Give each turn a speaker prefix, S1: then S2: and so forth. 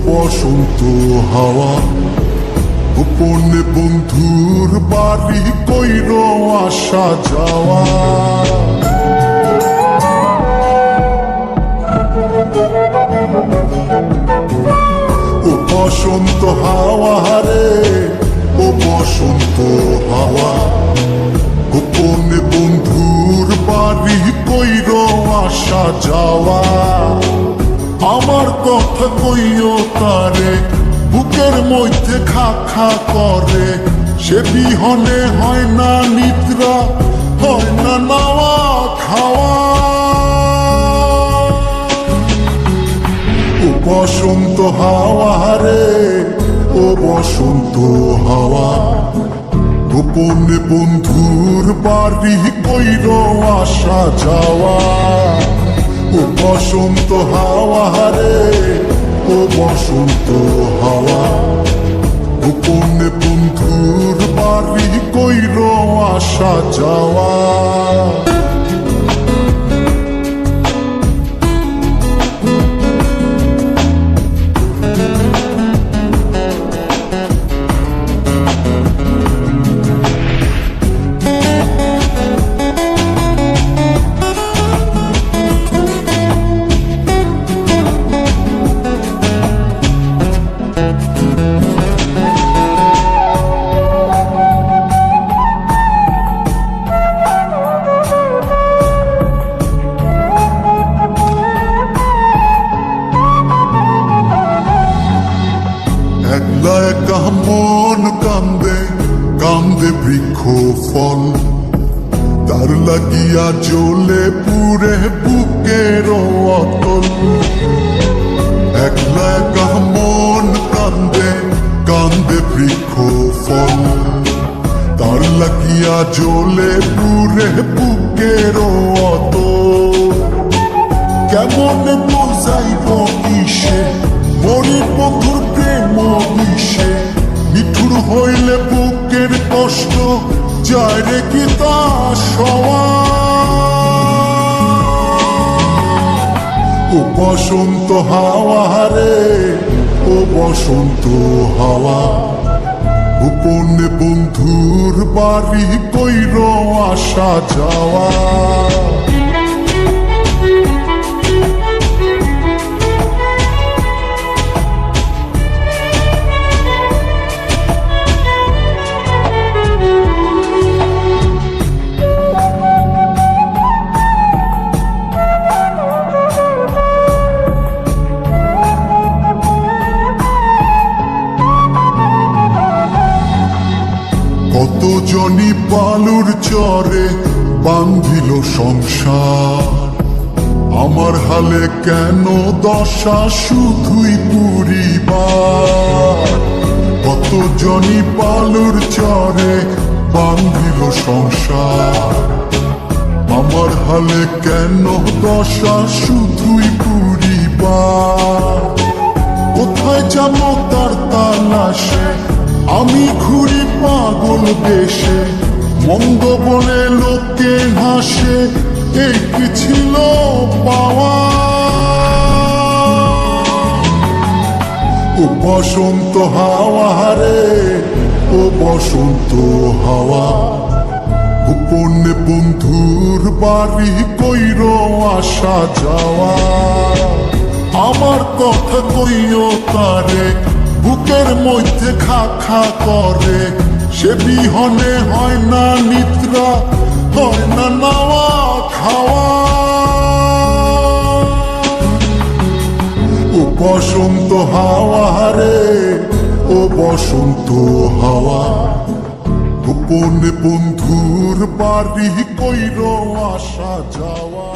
S1: বসন্ত হাওয়া, গোপনে বন্ধুর বাড়ি কইর আসা যাওয়া। ও বসন্ত হাওয়া রে, ও বসন্ত হাওয়া, গোপনে বন্ধুর বাড়ি কইর আসা যাওয়া। আমার কথা কইও তারে, বুকের মধ্যে খা খা করে, সে বিহনে হয় না নিদ্রা, হয় না নাওয়া খাওয়া। ও বসন্ত হাওয়া রে, ও বসন্ত হাওয়া, গোপনে বন্ধুর বাড়ি কইর আসা যাওয়া। ও বসন্ত হাওয়া রে, ও বসন্ত হাওয়া, গোপনে বন্ধুর বাড়ি কইর আসা যাওয়া। একলা একা মন কান্দে, কান্দে বৃক্ষ ফল, তার লাগিয়া জ্বলে পুরে বুকের অতল। একলা একা মন কান্দে, কান্দে বৃক্ষ ফল, তার লাগিয়া জ্বলে পুরে বুকের অতল। কেমন বোঝাইব কিসে মরির বন্ধুর প্রেম বিষে, নিঠুর হইলে বুকের কষ্ট যায় রে কি তা সওয়া। ও বসন্ত হাওয়া রে, ও বসন্ত হাওয়া, গোপনে বন্ধুর বাড়ি কইর আসা যাওয়া। কত জনি বালুর চরে বান্ধিল সংসার, আমার হালে কেন দশা শুধুই পুরিবার। কত জনি বালুর চরে বান্ধিল সংসার, আমার হালে কেন দশা শুধুই পুরিবার। কোথায় যাবো তার তালাশে, আমি ঘুরি পাগল বেশে, মন্দ বলে লোকে হাসে, এই কি ছিল পাওয়া। ও বসন্ত হাওয়া রে, ও বসন্ত হাওয়া, গোপনে বন্ধুর বাড়ি কইর আসা যাওয়া। আমার কথা কইও তারে, বুকের মধ্যে খা খা করে, সে বিহনে হয় না নিদ্রা, হয় না নাওয়া খাওয়া। ও বসন্ত হাওয়া রে, ও বসন্ত হাওয়া, গোপনে বন্ধুর বাড়ি কইর আসা যাওয়া।